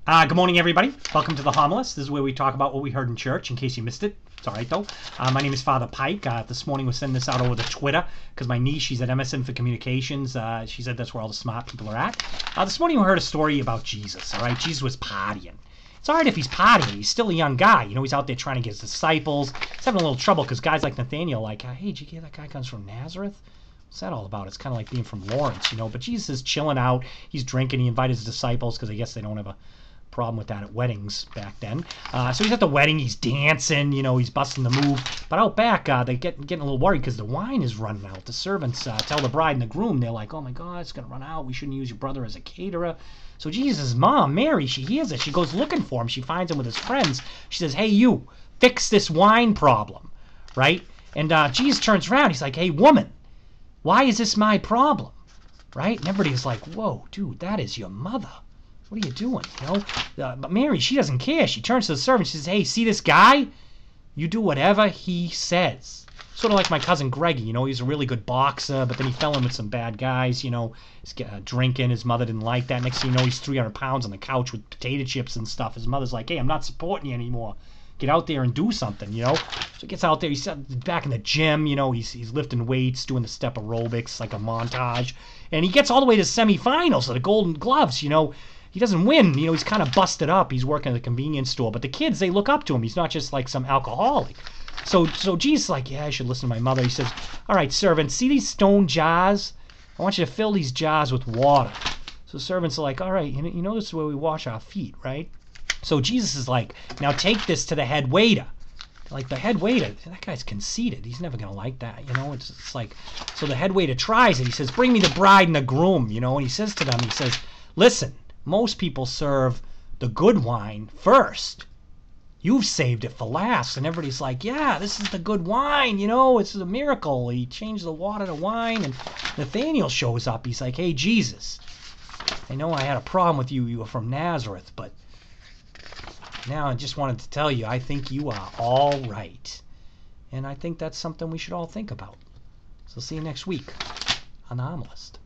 Good morning, everybody. Welcome to the Homilist. This is where we talk about what we heard in church, in case you missed it. It's all right, though. My name is Father Pike. This morning we're sending this out over the Twitter because my niece, she's at MSN for Communications. She said that's where all the smart people are at. This morning we heard a story about Jesus, all right? Jesus was partying. It's all right if he's partying. He's still a young guy. You know, he's out there trying to get his disciples. He's having a little trouble because guys like Nathaniel are like, hey, did you hear that guy comes from Nazareth? What's that all about? It's kind of like being from Lawrence, you know? But Jesus is chilling out. He's drinking. He invited his disciples because I guess they don't have a problem with that at weddings back then. So he's at the wedding, he's dancing, you know, he's busting the move. But out back, they're getting a little worried because the wine is running out. The servants tell the bride and the groom, they're like, oh my God, it's going to run out. We shouldn't use your brother as a caterer. So Jesus' mom, Mary, she hears it. She goes looking for him. She finds him with his friends. She says, hey, you, fix this wine problem, right? And Jesus turns around. He's like, hey, woman, why is this my problem, right? And everybody's like, whoa, dude, that is your mother. What are you doing, you know? But Mary, she doesn't care. She turns to the servant. She says, hey, see this guy? You do whatever he says. Sort of like my cousin Greggy, you know, he's a really good boxer, but then he fell in with some bad guys, you know. He's drinking. His mother didn't like that. Next thing you know, he's 300 pounds on the couch with potato chips and stuff. His mother's like, hey, I'm not supporting you anymore. Get out there and do something, you know. So he gets out there. He's back in the gym, you know. He's lifting weights, doing the step aerobics, like a montage. And he gets all the way to the semifinals of the Golden Gloves, you know. He doesn't win, you know, he's kind of busted up. He's working at a convenience store. But the kids, they look up to him. He's not just like some alcoholic. So Jesus is like, yeah, I should listen to my mother. He says, all right, servant, see these stone jars? I want you to fill these jars with water. So servants are like, all right, you know this is where we wash our feet, right? So Jesus is like, now take this to the head waiter. Like the head waiter, that guy's conceited. He's never going to like that, you know. It's like, so the head waiter tries it. He says, bring me the bride and the groom, you know. And he says to them, he says, listen, most people serve the good wine first. You've saved it for last. And everybody's like, yeah, this is the good wine, you know, it's a miracle. He changed the water to wine. And Nathaniel shows up. He's like, hey, Jesus, I know I had a problem with you. You were from Nazareth, but now I just wanted to tell you, I think you are all right. And I think that's something we should all think about. So see you next week on The Homilist.